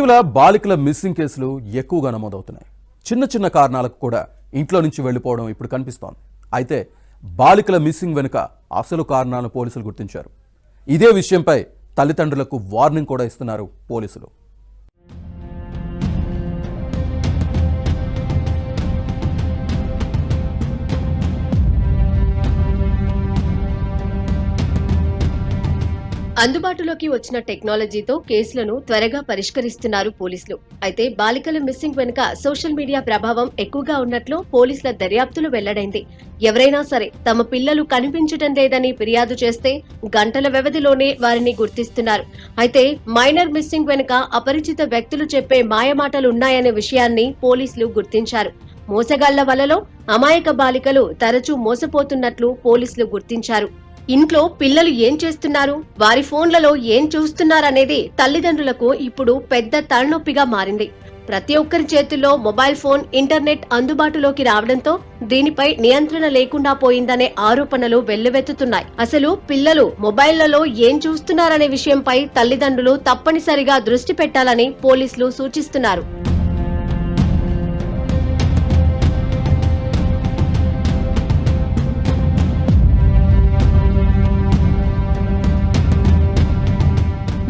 ఇటీవల బాలికల మిస్సింగ్ కేసులు ఎక్కువగా నమోదవుతున్నాయి. చిన్న చిన్న కారణాలకు కూడా ఇంట్లో నుంచి వెళ్లిపోవడం ఇప్పుడు కనిపిస్తోంది. అయితే బాలికల మిస్సింగ్ వెనుక అసలు కారణాలను పోలీసులు గుర్తించారు. ఇదే విషయంపై తల్లిదండ్రులకు వార్నింగ్ కూడా ఇస్తున్నారు పోలీసులు. అందుబాటులోకి వచ్చిన టెక్నాలజీతో కేసులను త్వరగా పరిష్కరిస్తున్నారు పోలీసులు. అయితే బాలికల మిస్సింగ్ వెనుక సోషల్ మీడియా ప్రభావం ఎక్కువగా ఉన్నట్లు పోలీసుల దర్యాప్తులు వెల్లడైంది. ఎవరైనా సరే తమ పిల్లలు కనిపించడం లేదని ఫిర్యాదు చేస్తే గంటల వ్యవధిలోనే వారిని గుర్తిస్తున్నారు. అయితే మైనర్ మిస్సింగ్ వెనుక అపరిచిత వ్యక్తులు చెప్పే మాయమాటలు ఉన్నాయనే విషయాన్ని పోలీసులు గుర్తించారు. మోసగాళ్ల వలలో అమాయక బాలికలు తరచూ మోసపోతున్నట్లు పోలీసులు గుర్తించారు. ఇంట్లో పిల్లలు ఏం చేస్తున్నారు, వారి ఫోన్లలో ఏం చూస్తున్నారనేది తల్లిదండ్రులకు ఇప్పుడు పెద్ద తలనొప్పిగా మారింది. ప్రతి ఒక్కరి చేతుల్లో మొబైల్ ఫోన్, ఇంటర్నెట్ అందుబాటులోకి రావడంతో దీనిపై నియంత్రణ లేకుండా పోయిందనే ఆరోపణలు వెల్లువెత్తుతున్నాయి. అసలు పిల్లలు మొబైళ్లలో ఏం చూస్తున్నారనే విషయంపై తల్లిదండ్రులు తప్పనిసరిగా దృష్టి పెట్టాలని పోలీసులు సూచిస్తున్నారు.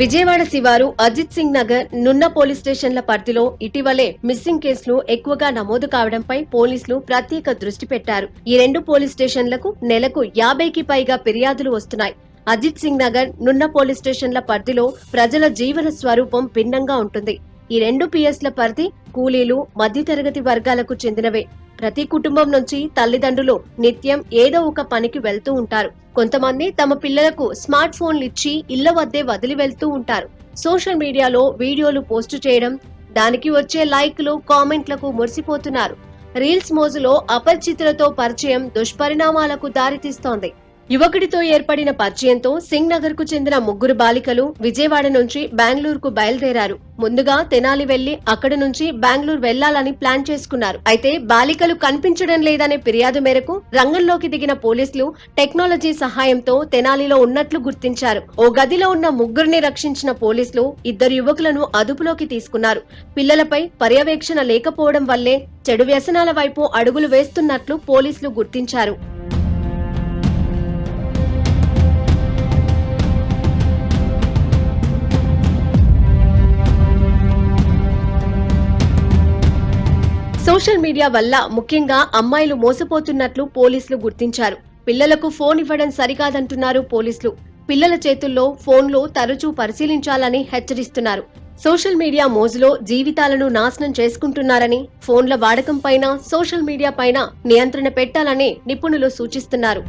విజయవాడ శివారు అజిత్ సింగ్ నగర్, నున్న పోలీస్ స్టేషన్ల పరిధిలో ఇటీవలే మిస్సింగ్ కేసులు ఎక్కువగా నమోదు కావడంపై పోలీసులు ప్రత్యేక దృష్టి పెట్టారు. ఈ రెండు పోలీస్ స్టేషన్లకు నెలకు 50కి పైగా ఫిర్యాదులు వస్తున్నాయి. అజిత్ సింగ్ నగర్, నున్న పోలీస్ స్టేషన్ల పరిధిలో ప్రజల జీవన స్వరూపం భిన్నంగా ఉంటుంది. ఈ రెండు పిఎస్ల పరిధి కూలీలు, మధ్యతరగతి వర్గాలకు చెందినవే. ప్రతి కుటుంబం నుంచి తల్లిదండ్రులు నిత్యం ఏదో ఒక పనికి వెళ్తూ ఉంటారు. కొంతమంది తమ పిల్లలకు స్మార్ట్ ఫోన్లు ఇచ్చి ఇళ్ల వద్దే వదిలి వెళ్తూ ఉంటారు. సోషల్ మీడియాలో వీడియోలు పోస్టు చేయడం, దానికి వచ్చే లైక్లు, కామెంట్లకు మురిసిపోతున్నారు. రీల్స్ మోజులో అపరిచితులతో పరిచయం దుష్పరిణామాలకు దారితీస్తోంది. యువకుడితో ఏర్పడిన పరిచయంతో సింగ్ నగర్ కు చెందిన 3 బాలికలు విజయవాడ నుంచి బెంగళూరుకు బయలుదేరారు. ముందుగా తెనాలి వెళ్లి అక్కడి నుంచి బెంగళూరు వెళ్లాలని ప్లాన్ చేసుకున్నారు. అయితే బాలికలు కనిపించడం లేదనే ఫిర్యాదు మేరకు రంగంలోకి దిగిన పోలీసులు టెక్నాలజీ సహాయంతో తెనాలిలో ఉన్నట్లు గుర్తించారు. ఓ గదిలో ఉన్న 3ని రక్షించిన పోలీసులు 2 యువకులను అదుపులోకి తీసుకున్నారు. పిల్లలపై పర్యవేక్షణ లేకపోవడం వల్లే చెడు వ్యసనాల వైపు అడుగులు వేస్తున్నట్లు పోలీసులు గుర్తించారు. సోషల్ మీడియా వల్ల ముఖ్యంగా అమ్మాయిలు మోసపోతున్నట్లు పోలీసులు గుర్తించారు. పిల్లలకు ఫోన్ ఇవ్వడం సరికాదంటున్నారు పోలీసులు. పిల్లల చేతుల్లో ఫోన్లు తరచూ పరిశీలించాలని హెచ్చరిస్తున్నారు. సోషల్ మీడియా మోజులో జీవితాలను నాశనం చేసుకుంటున్నారని, ఫోన్ల వాడకం పైన, సోషల్ మీడియా పైన నియంత్రణ పెట్టాలని నిపుణులు సూచిస్తున్నారు.